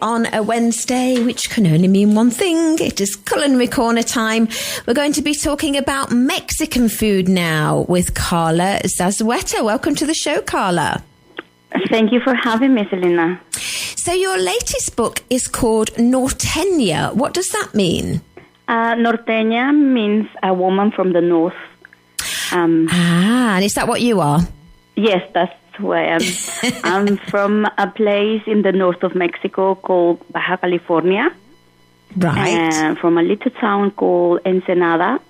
On a Wednesday, which can only mean one thing, it is Culinary Corner time. We're going to be talking about Mexican food now with Carla Zazueta. Welcome to the show, Carla. Thank you for having me, Selina. So your latest book is called Norteña. What does that mean? Norteña means a woman from the north. And is that what you are? Yes, that's who I am. I'm from a place in the north of Mexico called Baja California. Right. And from a little town called Ensenada.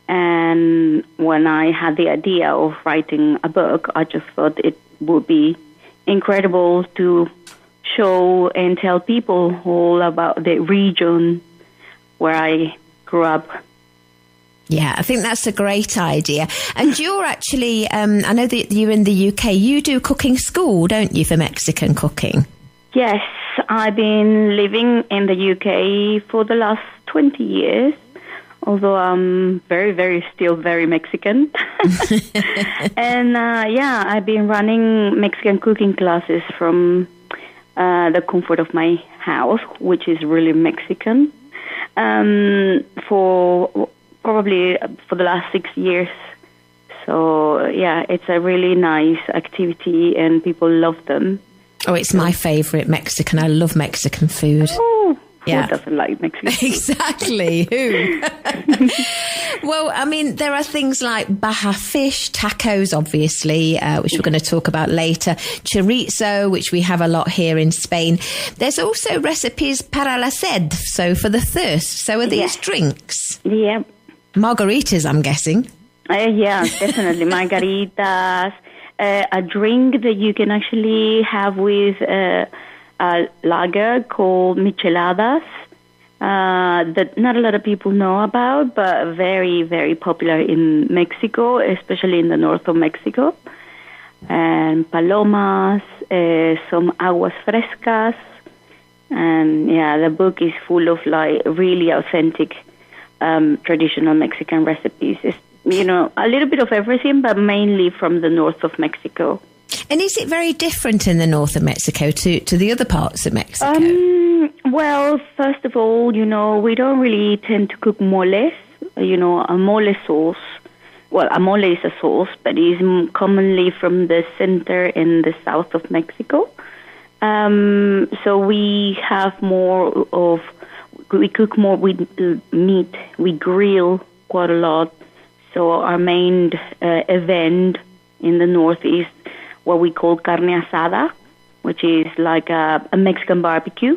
And when I had the idea of writing a book, I just thought it would be incredible to show and tell people all about the region where I grew up. Yeah, I think that's a great idea. And you're actually, I know that you're in the UK. You do cooking school, don't you, for Mexican cooking? Yes, I've been living in the UK for the last 20 years, although I'm still very Mexican. And I've been running Mexican cooking classes from the comfort of my house, which is really Mexican, probably for the last 6 years. So, yeah, it's a really nice activity and people love them. Oh, it's my favourite Mexican. I love Mexican food. Oh, yeah. Who doesn't like Mexican food? Exactly. Who? Well, I mean, there are things like Baja fish, tacos, obviously, which we're going to talk about later. Chorizo, which we have a lot here in Spain. There's also recipes para la sed, so for the thirst. So are these drinks? Yeah. Margaritas, I'm guessing. Yeah, definitely. Margaritas, a drink that you can actually have with a lager called micheladas, that not a lot of people know about, but very, very popular in Mexico, especially in the north of Mexico. And palomas, some aguas frescas. And yeah, the book is full of like really authentic traditional Mexican recipes. It's, a little bit of everything, but mainly from the north of Mexico. And is it very different in the north of Mexico to the other parts of Mexico? Well, first of all, we don't really tend to cook moles. A mole sauce. Well, a mole is a sauce, but it's commonly from the center and the south of Mexico. So we have we cook more with meat. We grill quite a lot. So our main event in the north is what we call carne asada, which is like a Mexican barbecue.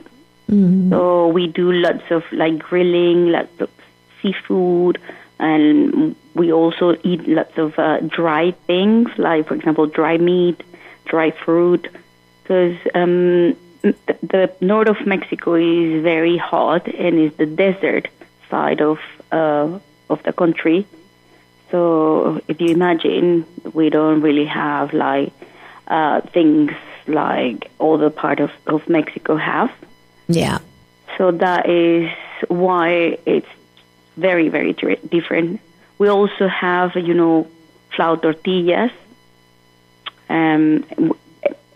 Mm-hmm. So we do lots of like grilling, lots of seafood, and we also eat lots of dry things, like, for example, dry meat, dry fruit, because the north of Mexico is very hot and is the desert side of the country. So if you imagine, we don't really have like things like all the part of Mexico have. Yeah. So that is why it's very, very different. We also have, flour tortillas.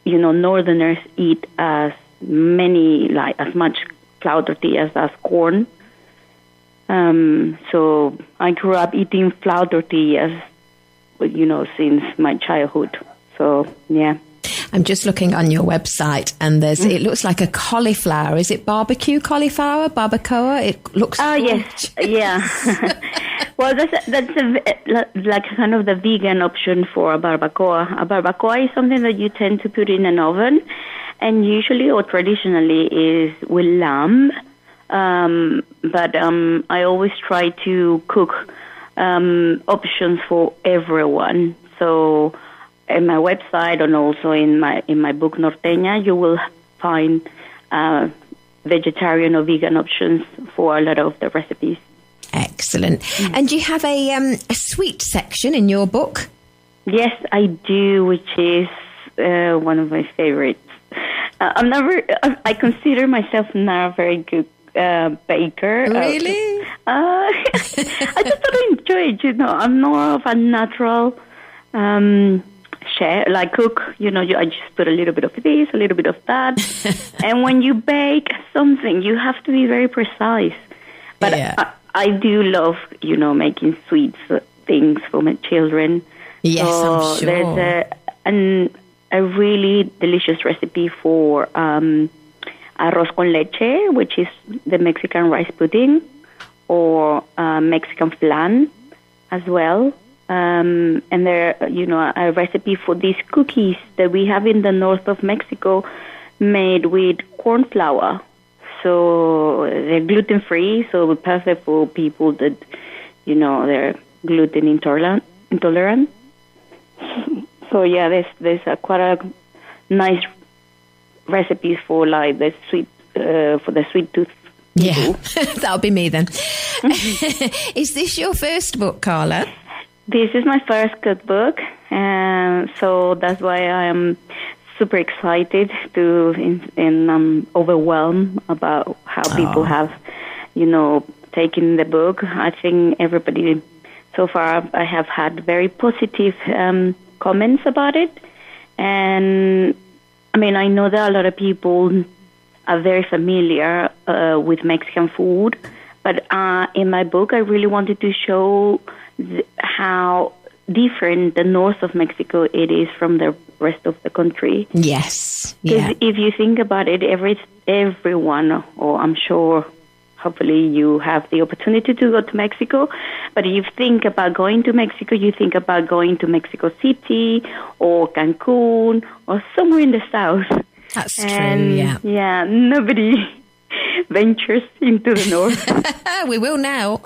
Northerners eat as much flour tortillas as corn. So I grew up eating flour tortillas, since my childhood. So, yeah. I'm just looking on your website and it looks like a cauliflower. Is it barbecue cauliflower? Barbacoa? It looks... Oh, yes. Yeah. Well, that's like kind of the vegan option for a barbacoa. A barbacoa is something that you tend to put in an oven, and usually or traditionally is with lamb. But I always try to cook options for everyone. So in my website and also in my book Norteña, you will find vegetarian or vegan options for a lot of the recipes. Excellent. Mm. And you have a sweet section in your book? Yes, I do, which is one of my favorites. I consider myself not a very good baker. Really? I just don't enjoy it, I'm more of a natural share, like cook, I just put a little bit of this, a little bit of that. And when you bake something, you have to be very precise. But I do love, making sweet things for my children. Yes, so I'm sure. There's a really delicious recipe for arroz con leche, which is the Mexican rice pudding, or Mexican flan as well. And there, a recipe for these cookies that we have in the north of Mexico made with corn flour. So they're gluten-free, so perfect for people that, they're gluten intolerant. So yeah, there's quite a nice recipes for like the sweet tooth. Yeah, that'll be me then. Is this your first book, Carla? This is my first cookbook, and so that's why I am super excited and overwhelmed about how people have, taken the book. I think everybody so far I have had very positive comments about it, and I mean I know that a lot of people are very familiar with Mexican food, but in my book I really wanted to show how different the north of Mexico it is from the rest of the country. Yes. Because if you think about it, everyone, or I'm sure, hopefully you have the opportunity to go to Mexico, but if you think about going to Mexico, you think about going to Mexico City or Cancun or somewhere in the south. That's true, yeah. Yeah, nobody ventures into the north. We will now.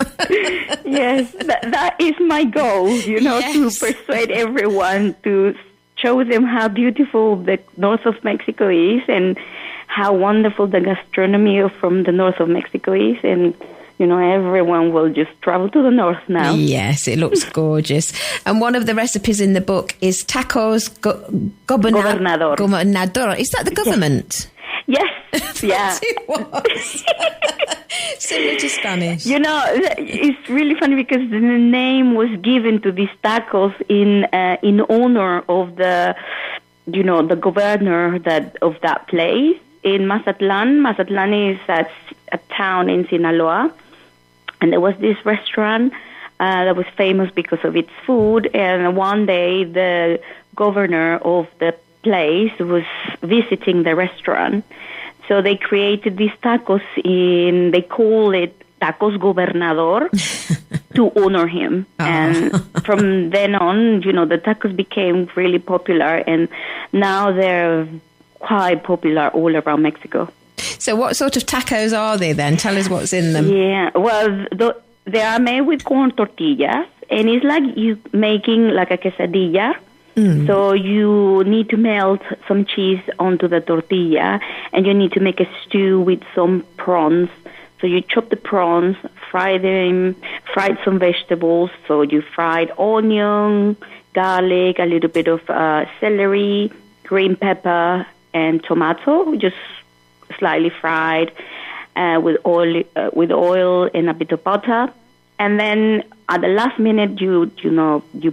Yes, that is my goal, to persuade everyone, to show them how beautiful the north of Mexico is and how wonderful the gastronomy from the north of Mexico is. And, everyone will just travel to the north now. Yes, it looks gorgeous. And one of the recipes in the book is tacos gobernador. Gobernador. Is that the government? Yes. Yeah. It was. Similar to Spanish. It's really funny because the name was given to these tacos in honor of the governor of that place in Mazatlan. Mazatlan is a town in Sinaloa, and there was this restaurant that was famous because of its food. And one day, the governor of the place was visiting the restaurant. So they created these tacos they call it Tacos Gobernador to honor him. Oh. And from then on, the tacos became really popular, and now they're quite popular all around Mexico. So what sort of tacos are they then? Tell us what's in them. Yeah, well, they are made with corn tortillas, and it's like you making like a quesadilla. Mm. So you need to melt some cheese onto the tortilla, and you need to make a stew with some prawns. So you chop the prawns, fried some vegetables. So you fried onion, garlic, a little bit of celery, green pepper, and tomato, just slightly fried with oil and a bit of butter. And then at the last minute, you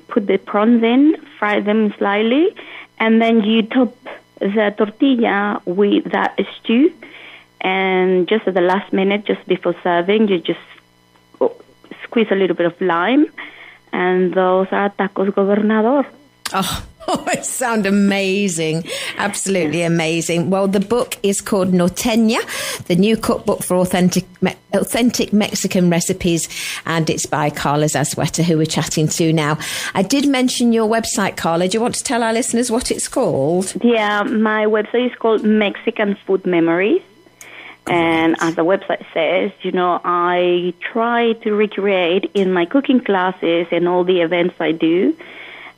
put the prawns in, fry them slightly, and then you top the tortilla with that stew. And just at the last minute, just before serving, you just squeeze a little bit of lime, and those are tacos gobernador. Oh, it sounds amazing. Absolutely amazing. Well, the book is called Norteña, the new cookbook for authentic Mexican recipes, and it's by Carla Zazueta, who we're chatting to now. I did mention your website, Carla. Do you want to tell our listeners what it's called? Yeah, my website is called Mexican Food Memories. And as the website says, I try to recreate in my cooking classes and all the events I do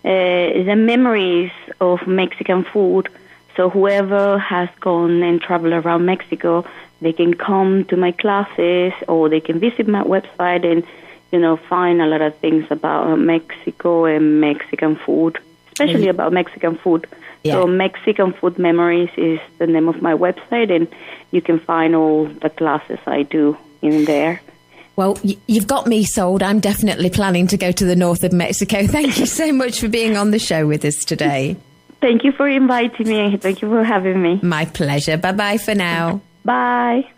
the memories of Mexican food. So whoever has gone and traveled around Mexico, they can come to my classes, or they can visit my website and, find a lot of things about Mexico and Mexican food, especially about Mexican food. Yeah. So Mexican Food Memories is the name of my website, and you can find all the classes I do in there. Well, you've got me sold. I'm definitely planning to go to the north of Mexico. Thank you so much for being on the show with us today. Thank you for inviting me. Thank you for having me. My pleasure. Bye-bye for now. Bye.